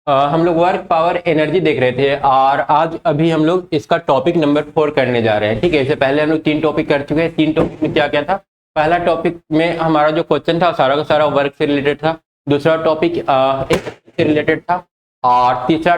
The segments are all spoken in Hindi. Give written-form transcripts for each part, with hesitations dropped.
हम लोग वर्क पावर एनर्जी देख रहे थे और आज अभी हम लोग इसका टॉपिक नंबर 4 करने जा रहे हैं। ठीक है, इससे पहले हम लोग 3 टॉपिक कर चुके हैं। 3 टॉपिक में क्या क्या था? पहला टॉपिक में हमारा जो क्वेश्चन था सारा का सारा वर्क से रिलेटेड था। दूसरा टॉपिक से रिलेटेड था और तीसरा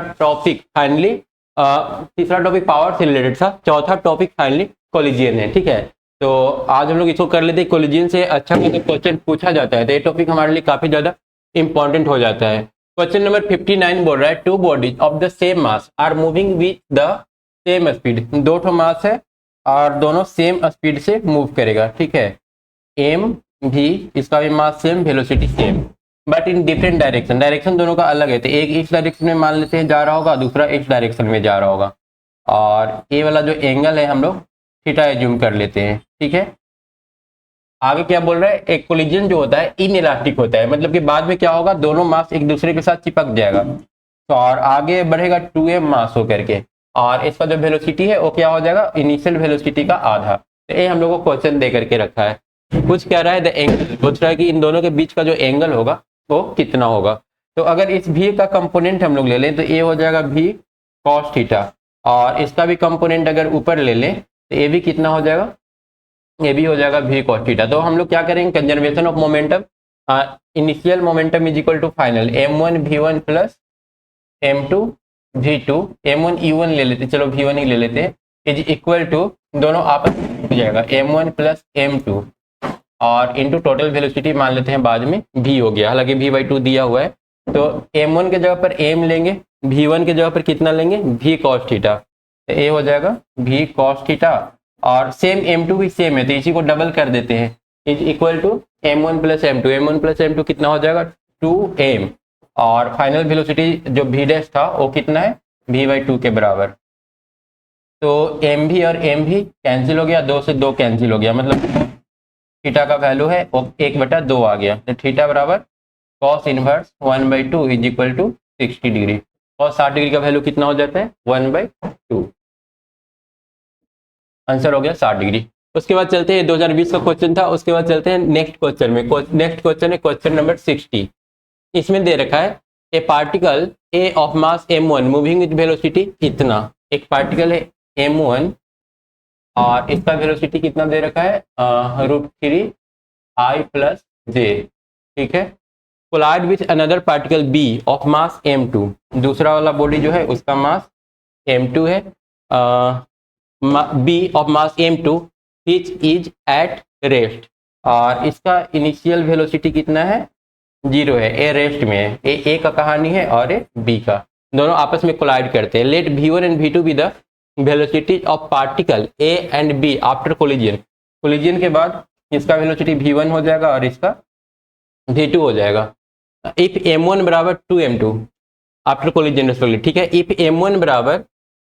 टॉपिक पावर से रिलेटेड था। चौथा टॉपिक फाइनली कोलिजियन है। ठीक है, तो आज हम लोग इसको कर लेते हैं। कोलिजियन से अच्छा क्वेश्चन पूछा जाता है तो ये टॉपिक हमारे लिए काफी ज्यादा इंपॉर्टेंट हो जाता है। क्वेश्चन नंबर 59 बोल रहा है two bodies of the same mass are moving with the same speed. दो ठो मास है और दोनों सेम स्पीड से मूव करेगा। ठीक है, एम भी, इसका भी mass same, velocity same, but in different direction. Direction दोनों का अलग है, तो एक इस डायरेक्शन में मान लेते हैं जा रहा होगा, दूसरा इस डायरेक्शन में जा रहा होगा। और ये वाला जो एंगल है हम लोग थीटा एज्यूम कर लेते हैं। ठीक है, आगे क्या बोल रहा है? एक कोलिजन जो होता है इनइलास्टिक होता है, मतलब कि बाद में क्या होगा, दोनों मास एक दूसरे के साथ चिपक जाएगा तो और आगे बढ़ेगा 2m मास होकर के, और इसका जो वेलोसिटी है वो क्या हो जाएगा, इनिशियल वेलोसिटी का आधा। तो ये हम लोग को क्वेश्चन दे करके रखा है। कुछ कह रहा है द एंगल, पूछ रहा है कि इन दोनों के बीच का जो एंगल होगा वो कितना होगा। तो अगर इस v का कंपोनेंट हम लोग ले लें तो ये हो जाएगा v cos थीटा, और इसका भी कंपोनेंट अगर ऊपर ले लें तो ये भी कितना हो जाएगा, ये भी हो जाएगा v cos थीटा। तो हम लोग क्या करेंगे, conservation of momentum, initial momentum is equal to final m1 v1 plus m2 v2, m1 u1 ले लेते, चलो v1 ही ले लेते हैं, इज इक्वल टू, दोनों आपस में हो जाएगा m1 प्लस m2 और इनटू टोटल वेलोसिटी मान लेते हैं बाद में v हो गया, हालांकि v/2 दिया हुआ है। तो m1 के जगह पर m लेंगे, v1 के जगह पर कितना लेंगे, v cos थीटा। तो ये हो जाएगा v cos थीटा, और सेम m2 भी सेम है तो इसी को डबल कर देते हैं, is equal to m1 plus m2। m1 plus m2 कितना हो जाएगा, 2m, और फाइनल वेलोसिटी जो v डैश था वो कितना है, v/2 के बराबर। तो m भी और m भी कैंसिल हो गया, 2 से 2 कैंसिल हो गया, मतलब थीटा का वैल्यू है वो 1/2 आ गया। तो थीटा बराबर cos inverse 1/2 is equal to 60 degree. और 60 डिग्री का वैल्यू कितना हो जाता है, 1/2। आंसर हो गया 60 डिग्री। उसके बाद चलते हैं, 2020 का क्वेश्चन था, उसके बाद चलते हैं नेक्स्ट क्वेश्चन में। नेक्स्ट क्वेश्चन है क्वेश्चन नंबर 60। इसमें दे रखा है ए particle A of mass m1 moving with velocity इतना। एक पार्टिकल है m1 और इसका वेलोसिटी कितना दे रखा है, √3i प्लस j। ठीक है, collide with another particle b of mass m2। दूसरा वाला बॉडी जो है उसका मास m2 है, b of mass m2 which is at rest, और इसका इनिशियल वेलोसिटी कितना है, 0 है, ए रेस्ट में है। ए का कहानी है और ए बी का, दोनों आपस में कोलाइड करते हैं। Let v1 and v2 be the velocity of particle A and B after collision. Collision के बाद इसका वेलोसिटी v1 हो जाएगा और इसका v2 हो जाएगा। इफ m1 बराबर 2m2 आफ्टर कोलिजन रेस्पेक्टिवली। ठीक है, इफ m1 बराबर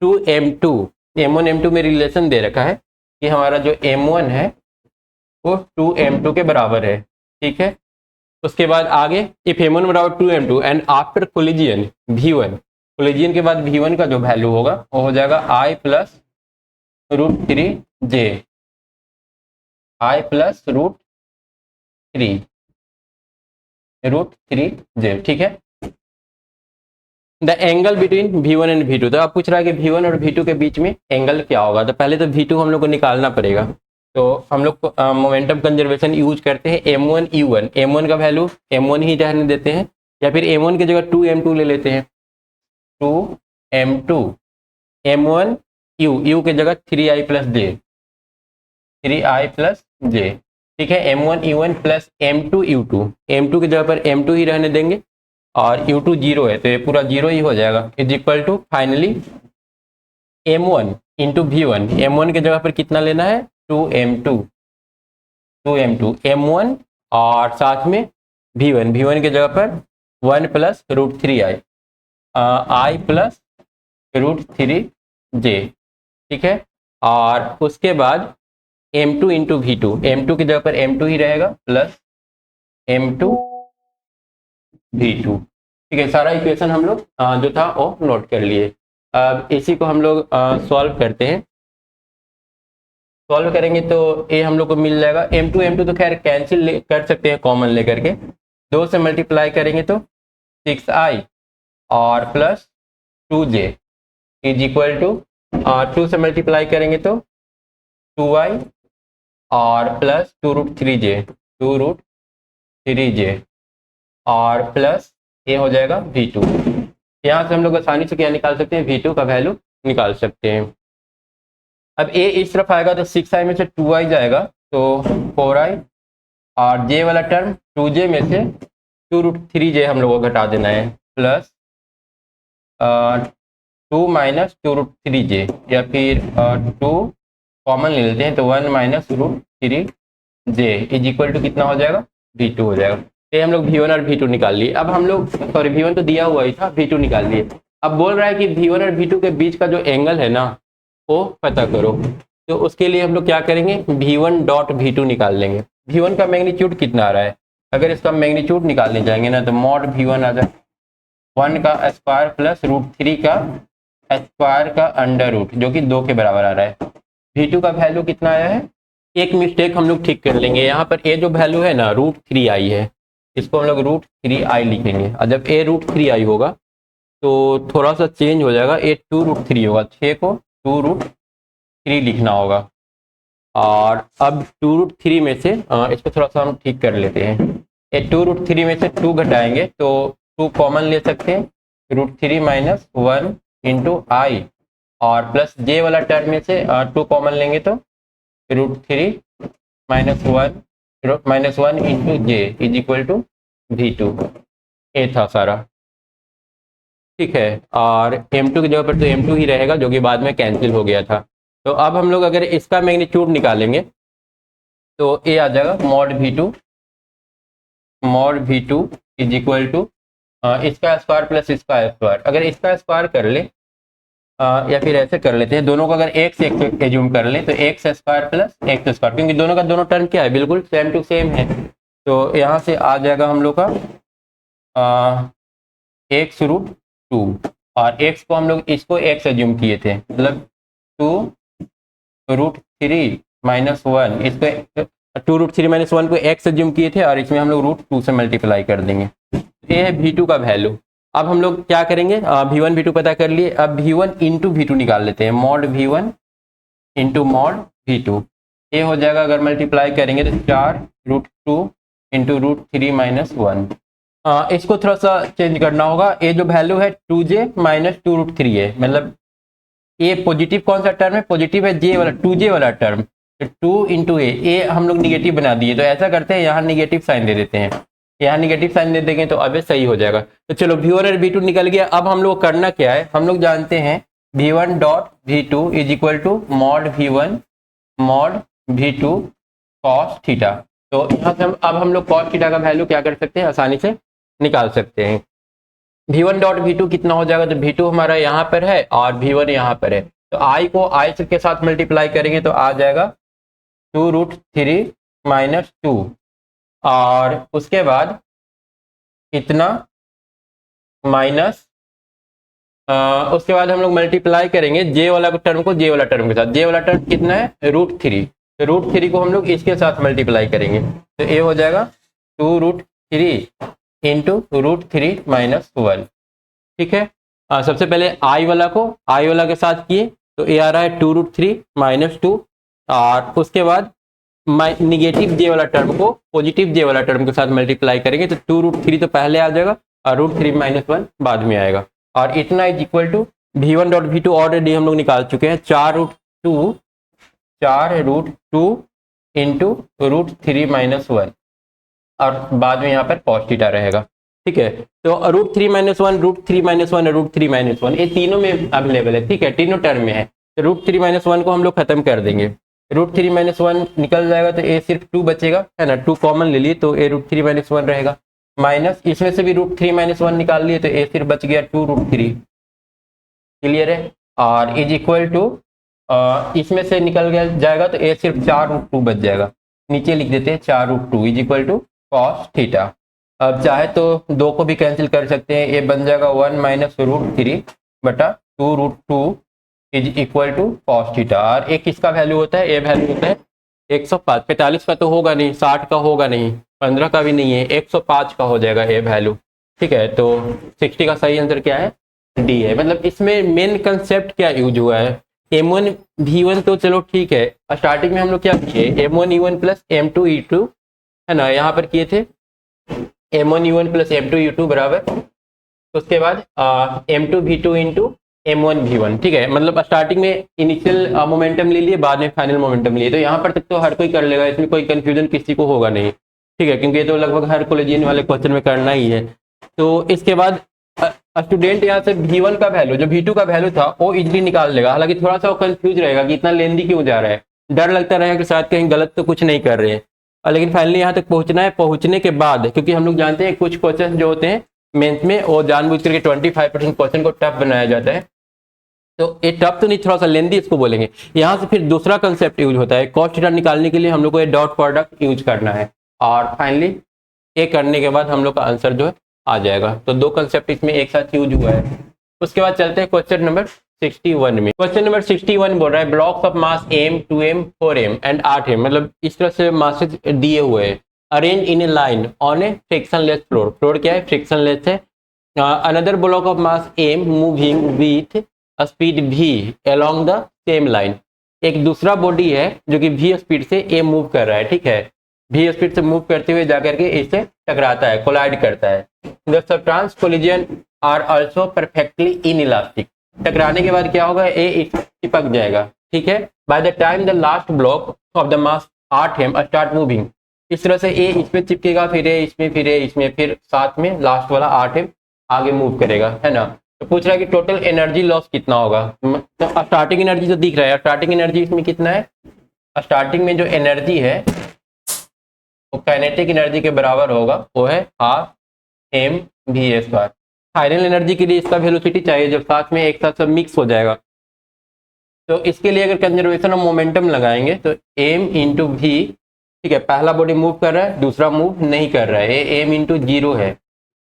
2m2, m1 m2 में रिलेशन दे रखा है कि हमारा जो m1 है वो 2m2 के बराबर है। ठीक है, उसके बाद आगे इफ m1 बराबर 2m2 and after collision v1, collision के बाद v1 का जो वैल्यू होगा वो हो जाएगा i plus √3j, i plus √3j। ठीक है, the angle between v1 and v2। तो आप पूछ रहा है कि v1 और v2 के बीच में एंगल क्या होगा, तो पहले तो v2 हम लोग को निकालना पड़ेगा। तो हम लोग मोमेंटम कंजर्वेशन यूज करते हैं, m1 u1, m1 का वैल्यू m1 ही रहने देते हैं, या फिर m1 की जगह 2m2 ले लेते हैं, 2m2, m1 u की जगह 3i plus j, 3i plus j। ठीक है, m1 u1 plus m2 u2, m2 की जगह पर m2 ही रहने देंगे और u2 0 है तो ये पूरा 0 ही हो जाएगा, is equal to finally m1 into v1। m1 की जगह पर कितना लेना है, 2m2, m1 और साथ में v1 की जगह पर 1 plus √3i, i plus √3j। ठीक है, और उसके बाद m2 इंटू v2, m2 की जगह पर m2 ही रहेगा प्लस m2 v2। ठीक है, सारा इक्वेशन हम लोग जो था वो नोट कर लिए। अब इसी को हम लोग सॉल्व करते हैं। सॉल्व करेंगे तो ये हम लोग को मिल जाएगा, m2 तो खैर कैंसिल कर सकते हैं कॉमन लेकर के, 2 से मल्टीप्लाई करेंगे तो 6i और plus 2j is equal to 2 से मल्टीप्लाई करेंगे तो 2y और प्लस 2√3j और प्लस ये हो जाएगा v2। यहाँ से हम लोग आसानी से क्या निकाल सकते हैं, v2 का वैल्यू निकाल सकते हैं। अब a इस तरफ आएगा तो 6i में से 2i जाएगा तो 4i और j वाला टर्म 2j में से 2√3j हम लोग को घटा देना है प्लस 2 माइनस 2√3j या फिर 2 कॉमन ले लेते हैं तो 1 minus √3j is equal to कितना हो जाएगा, v2 हो जाएगा। ये हम लोग v1 और v2 निकाल लिए। अब हम लोग सॉरी v1 तो दिया हुआ ही था, v2 निकाल लिए। अब बोल रहा है कि v1 और v2 के बीच का जो एंगल है ना वो पता करो। तो उसके लिए हम लोग क्या करेंगे, v1 डॉट v2 निकाल लेंगे। v1 का मैग्नीट्यूड कितना आ रहा है, अगर इसका मैग्नीट्यूड निकालने जाएंगे ना तो मॉड v1 आ जाए 1 का स्क्वायर प्लस √3 का स्क्वायर का अंडर रूट जो कि 2 के बराबर आ रहा है। v2 का वैल्यू कितना आया है, एक मिस्टेक हम लोग ठीक कर लेंगे। यहाँ पर a जो वैल्यू है ना √3i है, इसको हम लोग √3i लिखेंगे और जब a √3i होगा तो थोड़ा सा चेंज हो जाएगा, a 2√3 होगा, 6 को 2√3 लिखना होगा। और अब 2√3 में से इसको थोड़ा सा हम ठीक कर लेते हैं। ये 2√3 में से 2 घटाएंगे तो 2 कॉमन ले सकते हैं, √3 माइनस 1 इंटू आई और प्लस j वाला टर्म में से 2 कॉमन लेंगे तो √3 minus 1 into j is equal to v2। ये था सारा, ठीक है। और m2 की जगह पर तो m2 ही रहेगा जो कि बाद में कैंसिल हो गया था। तो अब हम लोग अगर इसका मैग्नीट्यूड निकालेंगे तो ये आ जाएगा mod v2 is equal to इसका स्क्वायर प्लस इसका स्क्वायर। अगर इसका स्क्वायर कर ले या फिर ऐसे कर लेते हैं, दोनों को अगर एक से एक एज्यूम कर लें तो x square plus x square, क्योंकि दोनों का दोनों टर्म क्या है, बिल्कुल सेम टू सेम है। तो यहाँ से आ जाएगा हम लोग का x√2 और x को हम लोग इसको x एज्यूम किए थे, मतलब 2√3 माइनस 1, इसको 2√3 माइनस 1 को x एज्यूम किए थे और इसमें हम लोग √2 से मल्टीप्लाई कर देंगे। ये है v2 का वैल्यू। अब हम लोग क्या करेंगे, v1 v2 पता कर लिए, अब v1 इंटू v2 निकाल लेते हैं, mod v1 into mod v2। ये हो जाएगा अगर मल्टीप्लाई करेंगे तो 4√2 इंटू √3 माइनस 1। इसको थोड़ा सा चेंज करना होगा, ये जो वैल्यू है 2j माइनस 2√3 है, मतलब ये पॉजिटिव कौन सा टर्म है, पॉजिटिव है j वाला, 2j वाला टर्म, तो 2 इंटू ए हम लोग निगेटिव बना दिए। तो ऐसा करते हैं यहाँ निगेटिव साइन दे देते हैं, यहाँ निगेटिव साइन दे देंगे तो अब सही हो जाएगा। तो चलो v1 और v2 निकल गया। अब हम लोग करना क्या है, हम लोग जानते हैं v1 dot v2 is equal to mod v1 mod v2 cos theta. तो यहाँ से अब हम लोग कॉस थीटा का वैल्यू क्या कर सकते हैं, आसानी से निकाल सकते हैं। v1 डॉट v2 कितना हो जाएगा, तो v2 हमारा यहाँ पर है और v1 यहाँ पर है, तो i को i के साथ मल्टीप्लाई करेंगे तो आ जाएगा 2√3 माइनस 2 और उसके बाद इतना माइनस उसके बाद हम लोग मल्टीप्लाई करेंगे j वाला टर्म को j वाला टर्म के साथ। j वाला टर्म कितना है, √3, तो √3 को हम लोग इसके साथ मल्टीप्लाई करेंगे तो ये हो जाएगा 2√3 इंटू √3 माइनस 1, ठीक है। सबसे पहले i वाला को i वाला के साथ किए तो ये आ रहा है 2√3 माइनस 2 और उसके बाद निगेटिव j वाला टर्म को पॉजिटिव j वाला टर्म के साथ मल्टीप्लाई करेंगे तो 2√3 तो पहले आ जाएगा और √3 माइनस 1 बाद में आएगा। और इतना is equal to v1 dot v2 already हम लोग निकाल चुके हैं, 4√2 इंटू √3 माइनस 1 और बाद में यहाँ पर cos थीटा रहेगा, ठीक है। तो √3 माइनस 1 √3 माइनस 1 √3 माइनस 1 ये तीनों में अवेलेबल है, ठीक है, तीनों टर्म में है। तो √3 माइनस 1 को हम लोग खत्म कर देंगे, √3 माइनस 1 निकल जाएगा तो ए सिर्फ 2 बचेगा, है ना, 2 कॉमन ले लिए तो ए √3 माइनस 1 रहेगा, माइनस इसमें से भी √3 माइनस 1 निकाल लिए तो ए सिर्फ बच गया 2√3, क्लियर है। और इज इक्वल टू इसमें से निकल गया जाएगा तो ए सिर्फ 4√2 बच जाएगा, नीचे लिख देते हैं 4√2 is equal to cos theta. अब चाहे तो 2 को भी कैंसिल कर सकते हैं, ये बन जाएगा 1 माइनस √3 बटा 2√2 is equal to cos theta. और एक इसका वैल्यू होता है, ये वैल्यू होता है 105, 45 का तो होगा नहीं, 60 का होगा नहीं, 15 का भी नहीं है, 105 का हो जाएगा ये वैल्यू, ठीक है, तो 60 का सही आंसर क्या है, डी है। मतलब इसमें मेन कंसेप्ट क्या यूज हुआ है, M1 V1 तो चलो ठीक है, स्टार्टिंग में हम लोग क्या किए, M1 E1 plus M2 E2 है ना, यहाँ पर किए थे M1 U1 plus M2 U2 बराबर, उसके बाद M2 V2 into M1 V1, ठीक है। मतलब स्टार्टिंग में इनिशियल मोमेंटम ले लिए, बाद में फाइनल मोमेंटम लिए, तो यहाँ पर तक तो हर कोई कर लेगा, इसमें कोई कंफ्यूजन किसी को होगा नहीं, ठीक है, क्योंकि ये तो लगभग हर कॉलेजियन वाले क्वेश्चन में करना ही है। तो इसके बाद स्टूडेंट यहाँ से V1 का वैल्यू, जो V2 का वैल्यू था वो इजिली निकाल लेगा, हालांकि थोड़ा सा वो कंफ्यूज रहेगा कि इतना लेंदी क्यों जा रहा है, डर लगता रहेगा कि शायद कहीं गलत तो कुछ नहीं कर रहे हैं, लेकिन फाइनली यहाँ तक पहुंचना है। पहुंचने के बाद, क्योंकि हम लोग जानते हैं कुछ क्वेश्चन जो होते हैं मेंस में, वो जानबूझ करके 25% क्वेश्चन को टफ बनाया जाता है, तो ये टफ तो नहीं, थोड़ा सा लेंदी इसको बोलेंगे। यहाँ से फिर दूसरा कंसेप्ट यूज होता है, कॉस्ट थीटा निकालने के लिए हम लोग को ये डॉट प्रोडक्ट यूज करना है, और फाइनली ये करने के बाद हम लोग का आंसर जो है आ जाएगा। तो दो कंसेप्ट इसमें एक साथ यूज हुआ है। उसके बाद चलते हैं क्वेश्चन नंबर 61 में। क्वेश्चन नंबर 61 बोल रहा है blocks of mass m 2m 4m and 8m, मतलब इस तरह से मासेज दिए हुए हैं, arrange in A line on A frictionless floor, floor क्या है, फ्रिक्शनलेस है। Another block of mass m moving with speed v along the same line, एक दूसरा बॉडी है जो कि v स्पीड से a मूव कर रहा है, ठीक है, v स्पीड से मूव करते हुए जाकर के इससे टकराता है, कोलाइड करता है। The subsequent collision are also perfectly inelastic, टकराने के बाद क्या होगा, ए इसमें चिपक जाएगा, ठीक है। By the time the last block of the mass 8m start moving, इस तरह से ए इसमें चिपकेगा, फिर ए इसमें, फिर ए इसमें, फिर साथ में लास्ट वाला 8m आगे मूव करेगा, है ना। तो पूछ रहा है कि टोटल एनर्जी लॉस कितना होगा, तो स्टार्टिंग एनर्जी तो दिख रहा है, स्टार्टिंग एनर्जी इसमें कितना है, स्टार्टिंग में जो एनर्जी है वो काइनेटिक एनर्जी के बराबर होगा, वो है half m v²। Final energy के लिए इसका वेलोसिटी चाहिए, जब साथ में एक साथ सब मिक्स हो जाएगा, तो इसके लिए अगर कंजर्वेशन ऑफ मोमेंटम लगाएंगे तो m इंटू वी, ठीक है, पहला बॉडी मूव कर रहा है, दूसरा मूव नहीं कर रहा है, ये m इंटू 0 है,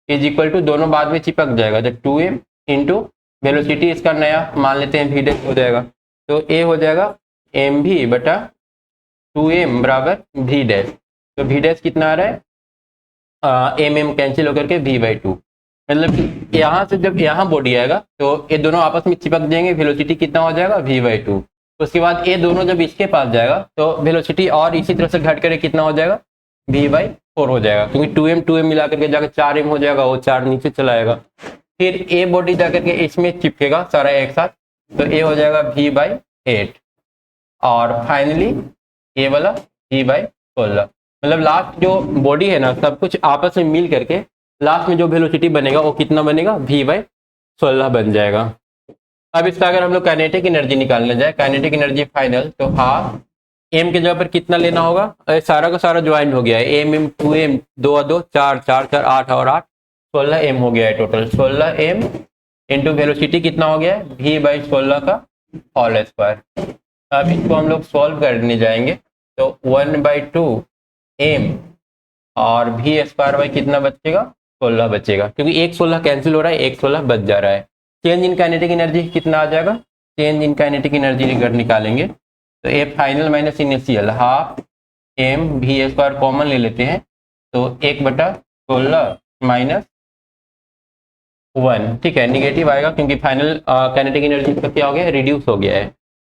इज इक्वल टू दोनों बाद में चिपक जाएगा, तो 2m इंटू वेलोसिटी इसका नया मान लेते हैं v डैश हो जाएगा, तो a हो जाएगा mv बटा 2m बराबर v डैश, तो v डैश कितना आ रहा है, m कैंसिल होकर के v/2, मतलब यहाँ से जब यहाँ बॉडी आएगा तो ये दोनों आपस में चिपक जाएंगे, वेलोसिटी कितना हो जाएगा v/2। उसके बाद ये दोनों जब इसके पास जाएगा तो वेलोसिटी और इसी तरह से घट कर कितना हो जाएगा, v/4 हो जाएगा, क्योंकि 2m मिला करके जाकर 4m हो जाएगा, वो 4 नीचे चला आएगा, फिर ए बॉडी जाकर के इसमें चिपकेगा सारा एक साथ, तो ए हो जाएगा v/8, और फाइनली ये वाला v/16, मतलब लास्ट जो बॉडी है ना, सब कुछ आपस में मिल करके लास्ट में जो वेलोसिटी बनेगा वो कितना बनेगा, v/16 बन जाएगा। अब इसका अगर हम लोग काइनेटिक एनर्जी निकालने जाए, काइनेटिक एनर्जी फाइनल, तो हाफ m के जगह पर कितना लेना होगा, सारा का सारा ज्वाइन हो गया है, m 2m 2 2 4 4 4 8 और 8 16m हो गया है, टोटल 16m इंटू वेलोसिटी कितना हो गया है, v/16 का होल स्क्वायर। अब इसको हम लोग सॉल्व करने जाएंगे, तो 1/2m और v² बाई कितना बचेगा, 16 बचेगा, क्योंकि एक 16 कैंसिल हो रहा है, एक 16 बच जा रहा है। चेंज इन काइनेटिक एनर्जी कितना आ जाएगा, चेंज इन काइनेटिक एनर्जी अगर निकालेंगे तो A final minus initial, half m v² common ले लेते हैं, तो 1/16 माइनस 1, ठीक है, निगेटिव आएगा क्योंकि फाइनल काइनेटिक एनर्जी का क्या हो गया, रिड्यूस हो गया है,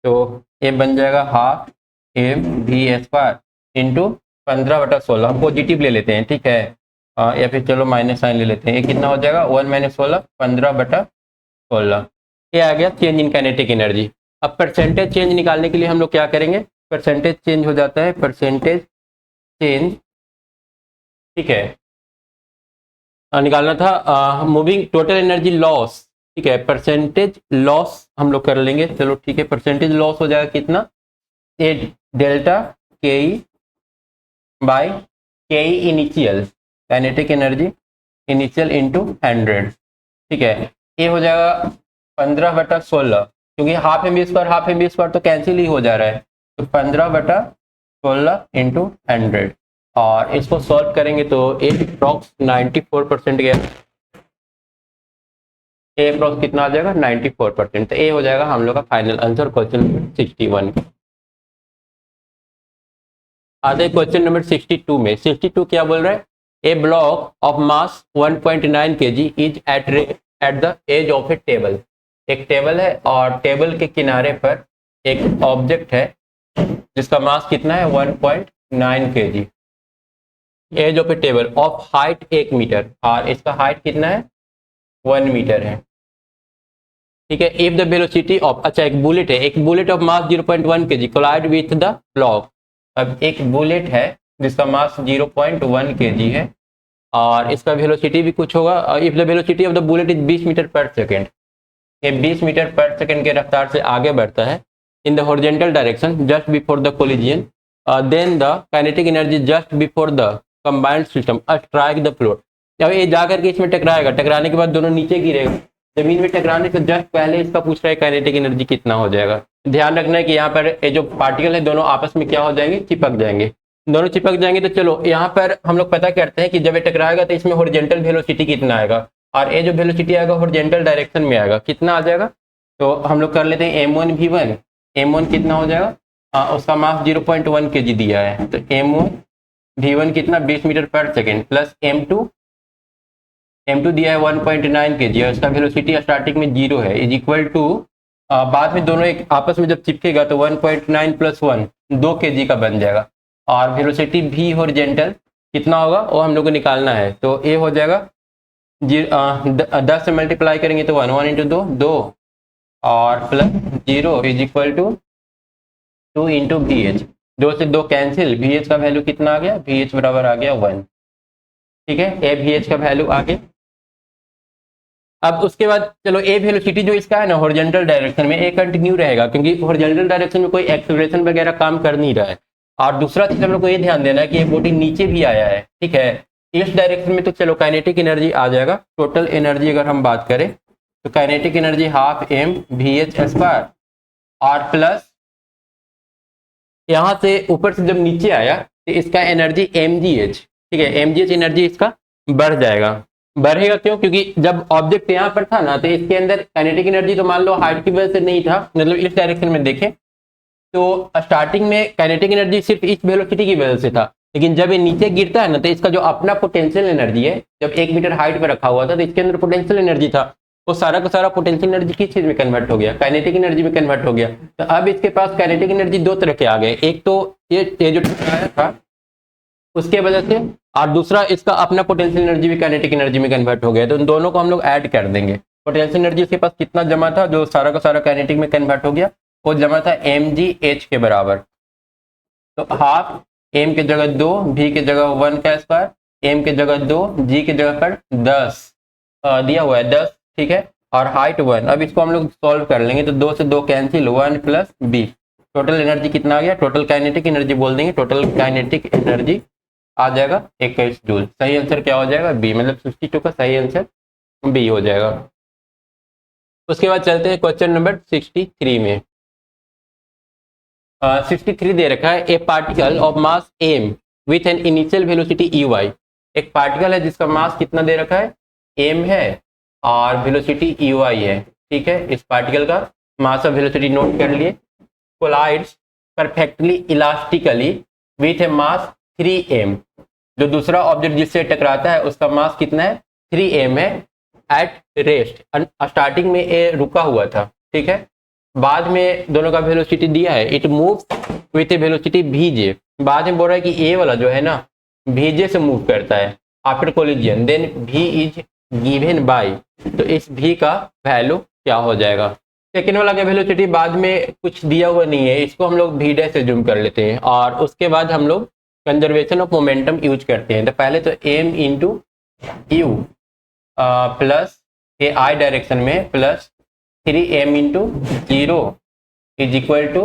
तो ये बन जाएगा हाफ m v² इंटू 15/16, हम पॉजिटिव ले लेते हैं, ठीक है, या फिर चलो माइनस साइन ले लेते हैं, ये कितना हो जाएगा 1 - 16 15/16, ये आ गया चेंज इन काइनेटिक एनर्जी। अब परसेंटेज चेंज निकालने के लिए हम लोग क्या करेंगे, परसेंटेज चेंज हो जाता है, परसेंटेज चेंज, ठीक है, निकालना था मूविंग टोटल एनर्जी लॉस, ठीक है, परसेंटेज लॉस हम लोग कर लेंगे, चलो ठीक है, परसेंटेज लॉस हो जाएगा कितना, ये डेल्टा के बाई के initial kinetic energy initial into 100, ठीक है, ये हो जाएगा 15/16, क्योंकि हाफ m² तो कैंसिल ही हो जा रहा है, तो 15/16 इंटू 100, और इसको सॉल्व करेंगे तो अप्रॉक्स 94% गया, अप्रॉक्स कितना आ जाएगा 94%, तो ये हो जाएगा हम लोग का फाइनल आंसर क्वेश्चन नंबर 61 का। आते क्वेश्चन नंबर 62 में, 62 क्या बोल रहा है, a block of mass 1.9 kg is at the edge of a table. एक टेबल है और टेबल के किनारे पर एक ऑब्जेक्ट है जिसका मास कितना है 1.9 kg। Edge of a table of height 1 metre और इसका हाइट कितना है 1 मीटर है। ठीक है, इफ द वेलोसिटी ऑफ, अच्छा एक बुलेट है, एक bullet of mass 0.1 kg collide with the block. अब एक बुलेट है जिसका मास 0.1 kg है और इसका वेलोसिटी भी कुछ होगा। If the velocity of the bullet is 20 metre पर सेकेंड, ये 20 मीटर पर सेकेंड के रफ्तार से आगे बढ़ता है in the horizontal direction just before the collision, then the kinetic energy just before the combined system strike the floor. जब ये जाकर के इसमें टकराएगा, टकराने के बाद दोनों नीचे गिरेगा, जमीन में टकराने से जस्ट पहले इसका पूछ रहा है काइनेटिक एनर्जी कितना हो जाएगा। ध्यान रखना है कि यहाँ पर ये जो पार्टिकल है दोनों आपस में क्या हो जाएंगे, चिपक जाएंगे। दोनों चिपक जाएंगे तो चलो यहाँ पर हम लोग पता करते हैं कि जब ये टकराएगा तो इसमें हॉरिजॉन्टल वेलोसिटी कितना आएगा और ये जो वेलोसिटी आएगा हॉरिजॉन्टल डायरेक्शन में आएगा, कितना आ जाएगा। तो हम लोग कर लेते हैं m1 v1, m1 कितना हो जाएगा, उसका मास 0.1 kg दिया है तो m1 v1 कितना 20 मीटर पर सेकेंड प्लस m2 दिया है 1.9 kg और इसका वेलोसिटी स्टार्टिंग में 0 है इज इक्वल टू, बाद में दोनों एक आपस में जब चिपकेगा तो 1.9 प्लस 1 2 kg का बन जाएगा और वेलोसिटी v हॉरिजॉन्टल कितना होगा वो हम लोग को निकालना है। तो ये हो जाएगा 10 से मल्टीप्लाई करेंगे तो 1 इंटू 2 और plus 0 is equal to 2 into v h, 2 से 2 कैंसिल, वी एच का वैल्यू कितना आ गया, वी एच बराबर आ गया 1। ठीक है, ए वी एच का वैल्यू आ गया। अब उसके बाद चलो ए वेलोसिटी जो इसका है ना हॉरिजॉन्टल डायरेक्शन में, ए कंटिन्यू रहेगा क्योंकि हॉरिजॉन्टल डायरेक्शन में कोई एक्सेलरेशन वगैरह काम कर नहीं रहा है। और दूसरा चीज हम लोग को ये ध्यान देना है कि ये बॉडी नीचे भी आया है। ठीक है, इस डायरेक्शन में तो चलो काइनेटिक एनर्जी आ जाएगा। टोटल एनर्जी अगर हम बात करें तो kinetic energy half m V H square और प्लस यहाँ से ऊपर से जब नीचे आया तो इसका एनर्जी mgh। ठीक है, mgh एनर्जी इसका बढ़ जाएगा। बढ़ेगा क्यों, क्योंकि जब ऑब्जेक्ट यहाँ पर था ना तो इसके अंदर काइनेटिक एनर्जी तो मान लो हाइट की वजह से नहीं था, मतलब इस डायरेक्शन में देखें तो स्टार्टिंग में काइनेटिक एनर्जी सिर्फ इस वेलोसिटी की वजह से था, लेकिन जब ये नीचे गिरता है ना तो इसका जो अपना पोटेंशियल एनर्जी है, जब 1 मीटर हाइट पर रखा हुआ था तो इसके अंदर पोटेंशियल एनर्जी था, वो सारा का सारा पोटेंशियल एनर्जी किस चीज में कन्वर्ट हो गया, काइनेटिक एनर्जी में कन्वर्ट हो गया। तो अब इसके पास काइनेटिक एनर्जी दो तरह के आ गए, एक तो ये जो टकराया था उसके वजह से, और दूसरा इसका अपना पोटेंशियल एनर्जी भी काइनेटिक एनर्जी में कन्वर्ट हो गया। तो उन दोनों को हम लोग ऐड कर देंगे। पोटेंशियल एनर्जी इसके पास कितना जमा था जो सारा का सारा काइनेटिक में कन्वर्ट हो गया, वो जमा था mgh के बराबर। तो हाफ m के जगह 2, v के जगह 1 का स्क्वायर, m के जगह 2, g के जगह पर 10 दिया हुआ है 10। ठीक है, और हाइट 1। अब इसको हम लोग सॉल्व कर लेंगे तो 2 से 2 cancel, 1 plus b। Total energy कितना आ गया, टोटल काइनेटिक एनर्जी बोल देंगे, टोटल काइनेटिक एनर्जी आ जाएगा 21 जूल। सही आंसर क्या हो जाएगा, बी, मतलब 62 का सही आंसर बी हो जाएगा। उसके बाद चलते हैं क्वेश्चन नंबर 63 में। 63 दे रखा है, ए particle of mass m with an initial velocity uy। एक पार्टिकल है जिसका मास कितना दे रखा है, m है और वेलोसिटी uy है। ठीक है, इस पार्टिकल का मास और वेलोसिटी नोट कर लिए। Collides perfectly elastically with a mass 3m। जो दूसरा ऑब्जेक्ट जिससे टकराता है उसका मास कितना है, 3m है एट रेस्ट। स्टार्टिंग में ए रुका हुआ था। ठीक है, बाद में दोनों का वेलोसिटी दिया है, it moves with A velocity vj। बाद में बोल रहा है कि ए वाला जो है ना vj से मूव करता है after collision, then v is given by. तो इस v का वैल्यू क्या हो जाएगा। सेकेंड वाला का वेलोसिटी बाद में कुछ दिया हुआ नहीं है, इसको हम लोग v' से जूम कर लेते हैं और उसके बाद हम लोग कंजर्वेशन ऑफ मोमेंटम यूज करते हैं। तो पहले तो m into u plus a i direction में plus 3m into 0 is equal to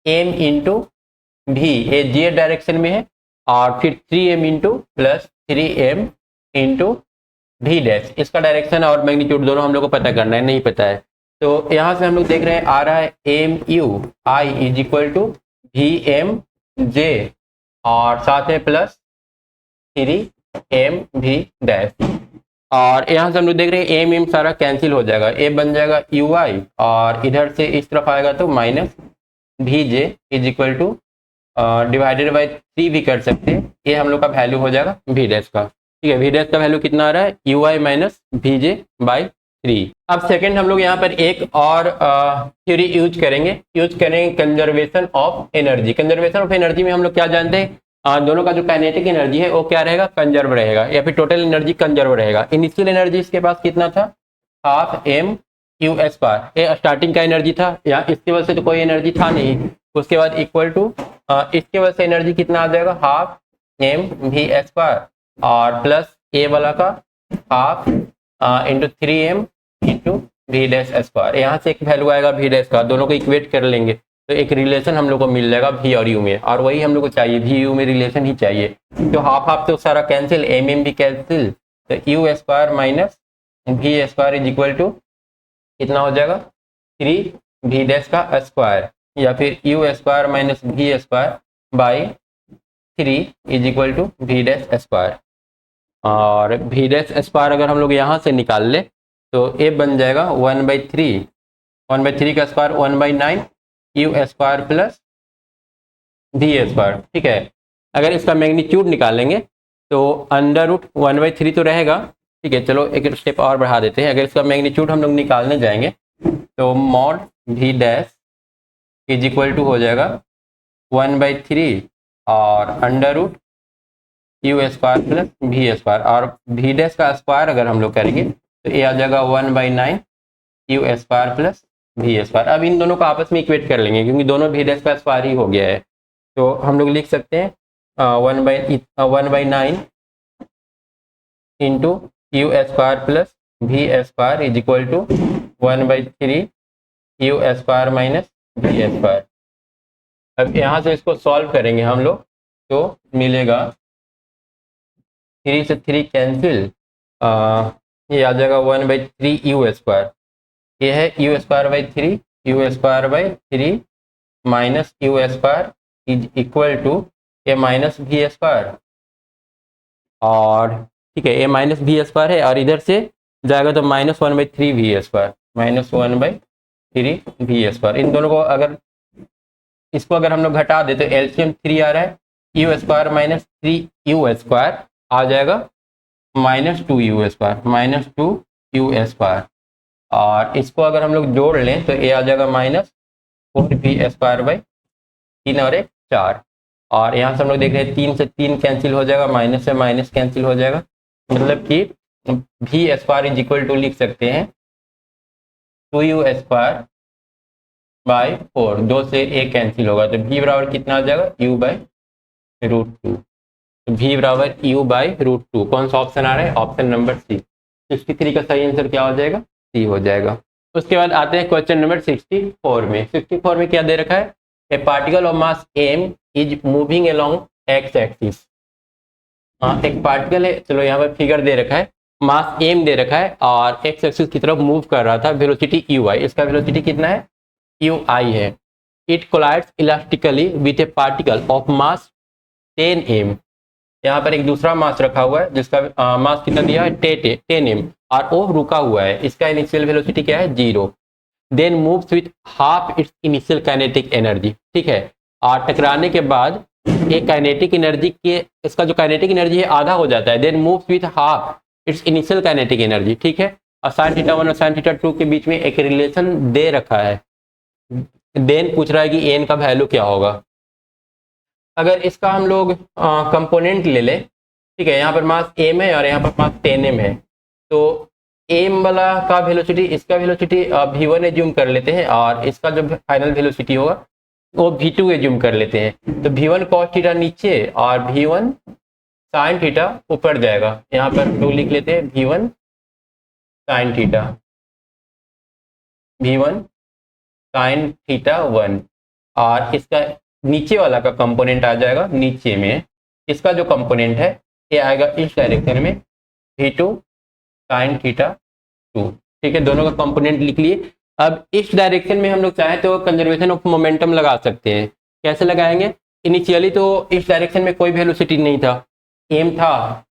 m into भी, ए जे डायरेक्शन में है, और फिर 3m into plus 3m into भी डैश। इसका डायरेक्शन और मैग्नीट्यूड दोनों हम लोग को पता करना है, नहीं पता है। तो यहाँ से हम लोग देख रहे हैं आ रहा है mu i is equal to vmj और साथ में प्लस 3m भी डैश। और यहाँ से हम लोग देख रहे हैं m सारा कैंसिल हो जाएगा, a बन जाएगा ui और इधर से इस तरफ आएगा तो minus vj is equal two divided by 3 भी कर सकते हैं। ये हम लोग का वैल्यू हो जाएगा वी डैश का। ठीक है, वी डैश का वैल्यू कितना आ रहा है, u i minus v j by 3। अब सेकंड हम लोग यहाँ पर एक और थ्योरी यूज करेंगे conservation of energy. Conservation of energy में हम लोग क्या जानते हैं, दोनों का जो काइनेटिक एनर्जी है वो क्या रहेगा, कंजर्व रहेगा, या फिर टोटल एनर्जी कंजर्व रहेगा। इनिशियल एनर्जी इसके पास कितना था, हाफ एम यू एस पार, ये स्टार्टिंग का एनर्जी था, या इसकी वजह से तो कोई एनर्जी था नहीं। उसके बाद इक्वल टू इसके वजह से एनर्जी कितना आ जाएगा, half m v square, और प्लस ए वाला का half into 3m into v dash square. यहाँ से एक वैल्यू आएगा वी डैश का, दोनों को इक्वेट कर लेंगे तो एक रिलेशन हम लोग को मिल जाएगा वी और यू में, और वही हम लोग को चाहिए, वी यू में रिलेशन ही चाहिए। तो हाफ हाफ तो सारा कैंसिल, एम एम भी कैंसिल, तो u square minus v square is equal to कितना हो जाएगा, 3 वी डैश का स्क्वायर, या फिर u square minus v square by 3 is equal to v dash square. और वी डैश स्क्वायर अगर हम लोग यहाँ से निकाल ले तो ये बन जाएगा 1/3, 1/3 का square 1/9 u square plus v square. ठीक है, अगर इसका मैग्नीट्यूड निकालेंगे तो अंडर रूट 1/3 तो रहेगा। ठीक है, चलो एक स्टेप और बढ़ा देते हैं। अगर इसका मैग्नीट्यूड हम लोग निकालने जाएंगे तो mod v dash is equal to हो जाएगा 1/3 और under root u square plus v square, और वी डैश का स्क्वायर अगर हम लोग करेंगे तो ये आ जाएगा 1/9 u square plus v square. अब इन दोनों को आपस में इक्वेट कर लेंगे क्योंकि दोनों वी डैश का स्क्वायर ही हो गया है, तो हम लोग लिख सकते हैं 1/9 into u square plus v square is equal to 1/3 u square minus v square. अब यहाँ से इसको सॉल्व करेंगे हम लोग तो मिलेगा 3 से 3 कैंसिल, ये आ जाएगा 1/3 यू स्क्वायर, ये है u square by 3, u square by 3 minus u square is equal to a minus v square. और ठीक है, ए माइनस वी स्क्वायर है और इधर से जाएगा तो -1/3 वी स्क्वायर, -1/3 वी स्क्वायर। इन दोनों को अगर इसको अगर हम लोग घटा दे तो एलसीएम 3 आ रहा है, u square minus 3 u square आ जाएगा -2 यू स्क्वायर, -2 यू स्क्वायर। और इसको अगर हम लोग जोड़ लें तो ये आ जाएगा -4 वी स्क्वायर बाई 3 और 1 4, और यहाँ से हम लोग देख रहे हैं 3 से 3 कैंसिल हो जाएगा, माइनस से माइनस कैंसिल हो जाएगा, मतलब कि v square is equal to लिख सकते हैं 2 यू स्क्वायर बाई 4, 2 से 1 कैंसिल होगा तो वी बराबर कितना आ जाएगा, u बाई √2। तो वी बराबर u बाई √2, कौन सा ऑप्शन आ रहा है, ऑप्शन नंबर सी। 63 का सही आंसर क्या हो जाएगा, सी हो जाएगा। उसके बाद आते हैं क्वेश्चन नंबर 64 में। 64 में क्या दे रखा है, ए particle of mass m is moving along x axis. एक पार्टिकल है, चलो यहाँ पर फिगर दे रखा है, मास m दे रखा है और एक्स एक्सिस की तरफ मूव कर रहा था, वेलोसिटी u i, इसका वेलोसिटी कितना है, u i है। It collides elastically with a particle of mass 10m, यहाँ पर एक दूसरा मास रखा हुआ है जिसका मास कितना दिया है 10m, और वो रुका हुआ है, इसका इनिशियल वेलोसिटी क्या है 0, then moves with half its initial kinetic energy. ठीक है, और टकराने के बाद एक काइनेटिक एनर्जी के, इसका जो काइनेटिक एनर्जी है आधा हो जाता है, then moves with half its initial kinetic energy. ठीक है, और sin θ1 और sin θ2 के बीच में एक रिलेशन दे रखा है, देन पूछ रहा है कि एन का वैल्यू क्या होगा। अगर इसका हम लोग कंपोनेंट ले लें, ठीक है, यहाँ पर मास m है और यहाँ पर मास 10m है, तो m वाला का वेलोसिटी, इसका वेलोसिटी v1 एज्यूम कर लेते हैं और इसका जो फाइनल वेलोसिटी होगा वो v2 एज्यूम कर लेते हैं। तो v1 cos थीटा नीचे और v1 sin थीटा ऊपर जाएगा, यहाँ पर 2 लिख लेते हैं, v1 sin theta, v1 sin theta 1, और इसका नीचे वाला का कंपोनेंट आ जाएगा नीचे में, इसका जो कंपोनेंट है ये आएगा इस डायरेक्शन में v2 sin थीटा 2। ठीक है, दोनों का कंपोनेंट लिख लिए। अब इस डायरेक्शन में हम लोग चाहें तो कंजर्वेशन ऑफ मोमेंटम लगा सकते हैं। कैसे लगाएंगे, इनिशियली तो इस डायरेक्शन में कोई वेलोसिटी नहीं था, एम था,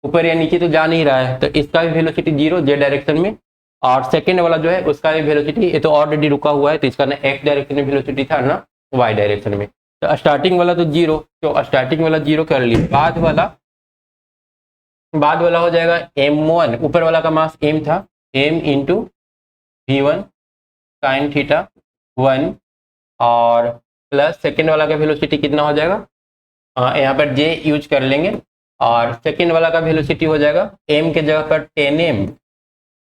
ऊपर या नीचे तो जा नहीं रहा है, तो इसका भी वेलोसिटी 0 z डायरेक्शन में, और सेकेंड वाला जो है उसका भी वेलोसिटी, ये तो ऑलरेडी रुका हुआ है तो इसका ना x डायरेक्शन में वेलोसिटी था ना y डायरेक्शन में, तो स्टार्टिंग वाला तो जीरो, तो स्टार्टिंग वाला जीरो कर लिया, बाद वाला हो जाएगा m1, ऊपर वाला का मास m था, m into v1 sine theta 1, और प्लस सेकेंड वाला का वेलोसिटी कितना हो जाएगा, यहाँ पर j यूज कर लेंगे, और सेकेंड वाला का वेलोसिटी हो जाएगा m के जगह पर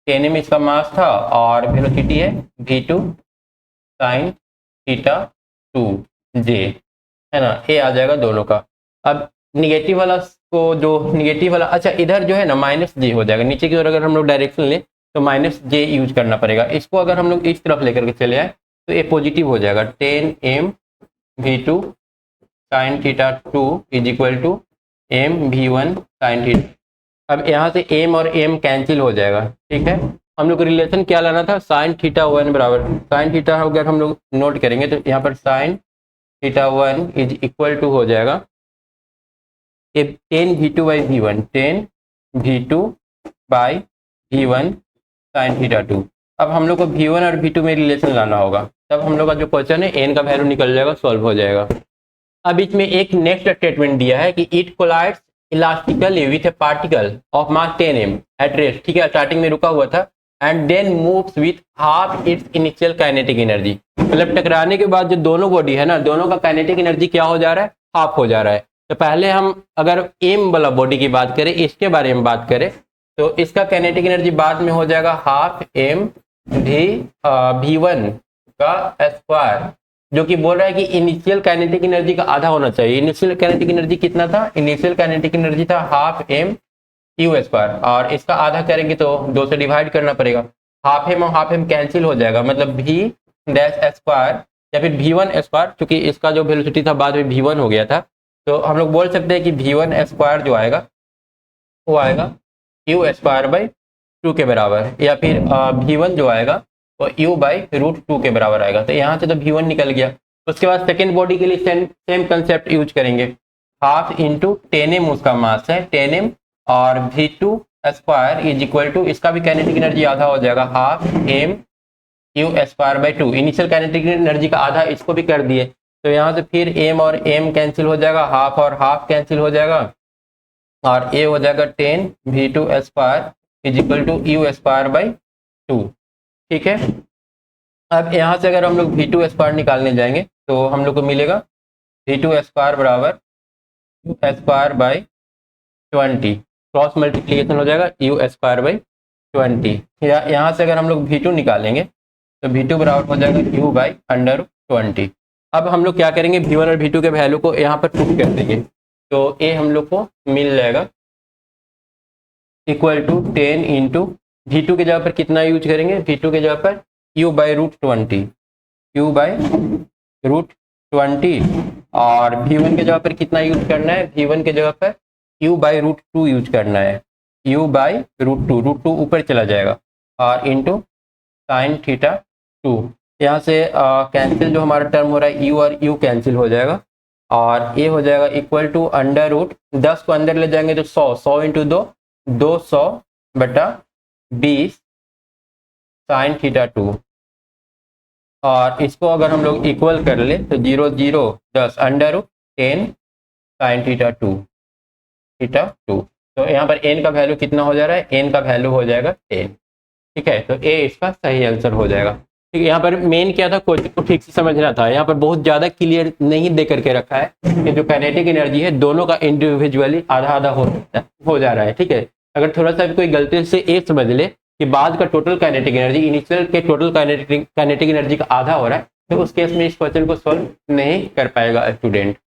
10m इसका मास था, और वेलोसिटी है v2 साइन थीटा 2j, है ना, ये आ जाएगा दोनों का। अब निगेटिव वाला को, जो निगेटिव वाला, अच्छा इधर जो है ना माइनस जे हो जाएगा, नीचे की ओर अगर हम लोग डायरेक्शन लें तो माइनस जे यूज करना पड़ेगा। इसको अगर हम लोग इस तरफ लेकर के चले आए तो ये पॉजिटिव हो जाएगा, 10m v2 sine theta 2 is equal to m v1 sine theta. अब यहाँ से m और m कैंसिल हो जाएगा, ठीक है। हम लोग को रिलेशन क्या लाना था, साइन थीटा 1 बराबर, साइन थीटा अगर हम लोग नोट करेंगे तो यहाँ पर sine theta 1 is equal to हो जाएगा 10 v2 by v1, 10 v2 by v1 sine theta 2। अब हम लोग को v1 और v2 में रिलेशन लाना होगा, तब हम लोग का जो क्वेश्चन है n का वैल्यू निकल जाएगा, सॉल्व हो जाएगा। अब इसमें एक नेक्स्ट स्टेटमेंट दिया है कि it collides elastically with a particle of mass 10m at rest, ठीक है, स्टार्टिंग में रुका हुआ था, and then moves with half its initial kinetic energy. मतलब टकराने के बाद जो दोनों बॉडी है ना, दोनों का काइनेटिक एनर्जी क्या हो जा रहा है, हाफ हो जा रहा है। तो पहले हम अगर m वाला बॉडी की बात करें, इसके बारे में बात करें, तो इसका काइनेटिक एनर्जी बाद में हो जाएगा हाफ m v1 का स्क्वायर, जो कि बोल रहा है कि इनिशियल काइनेटिक एनर्जी का आधा होना चाहिए। इनिशियल काइनेटिक एनर्जी कितना था, इनिशियल काइनेटिक एनर्जी था हाफ m u स्क्वायर, और इसका आधा करेंगे तो 2 से डिवाइड करना पड़ेगा, हाफ m और हाफ m कैंसिल हो जाएगा, मतलब v डैश स्क्वायर या फिर v1 स्क्वायर, क्योंकि इसका जो वेलोसिटी था बाद में v1 हो गया था, तो हम लोग बोल सकते हैं कि v1 स्क्वायर जो आएगा वो आएगा u स्क्वायर बाई 2 के बराबर, या फिर v1 जो आएगा वो u बाई रूट 2 के बराबर आएगा। तो यहाँ से तो v1 निकल गया। उसके बाद सेकेंड बॉडी के लिए सेम कंसेप्ट यूज करेंगे, हाफ इंटू 10m उसका मास है 10m, और v2 square is equal to, इसका भी काइनेटिक एनर्जी आधा हो जाएगा, half m u square by 2, initial kinetic energy का आधा इसको भी कर दिए, तो यहाँ से फिर m और m कैंसिल हो जाएगा, हाफ और हाफ कैंसिल हो जाएगा, और a हो जाएगा 10 v2 square is equal to u square by 2, ठीक है। अब यहाँ से अगर हम लोग v2 स्क्वायर निकालने जाएंगे तो हम लोग को मिलेगा v2 स्क्वायर बराबर u square by 20, cross multiplication हो जाएगा u स्क्वायर बाई 20, या यहाँ से अगर हम लोग v2 निकालेंगे तो v2 बराबर हो जाएगा u बाई अंडर 20। अब हम लोग क्या करेंगे, v1 और v2 के वैल्यू को यहाँ पर पुट कर देंगे, तो ये हम लोग को मिल जाएगा इक्वल टू 10 इंटू v2 के जगह पर कितना यूज करेंगे, v2 के जगह पर u by root 20, u by root 20, और v1 के जगह पर कितना यूज करना है, v1 के जगह पर u बाई रूट 2 यूज करना है, u बाई रूट 2 ऊपर चला जाएगा, और इंटू साइन थीटा 2, यहाँ से कैंसिल जो हमारा टर्म हो रहा है u और u कैंसिल हो जाएगा, और ये हो जाएगा इक्वल टू अंडर रूट 10 को अंदर ले जाएंगे तो 100 इंटू 2 200 बटा 20 साइन थीटा 2, और इसको अगर हम लोग इक्वल कर ले तो 0 0 10 अंडर रूट 10 साइन थीटा 2, तो यहाँ पर n का वैल्यू कितना हो जा रहा है, n का वैल्यू हो जाएगा 10, ठीक है। तो ए इसका सही आंसर हो जाएगा, ठीक है। यहाँ पर मेन क्या था, क्वेश्चन को ठीक से समझना था, यहाँ पर बहुत ज़्यादा क्लियर नहीं दे करके रखा है कि जो काइनेटिक एनर्जी है दोनों का इंडिविजुअली आधा आधा हो जा रहा है, ठीक है। अगर थोड़ा सा भी कोई गलती से एक समझ ले कि बाद का टोटल काइनेटिक एनर्जी इनिशियल के टोटल काइनेटिक एनर्जी का आधा हो रहा है, तो उस केस में इस क्वेश्चन को सॉल्व नहीं कर पाएगा स्टूडेंट।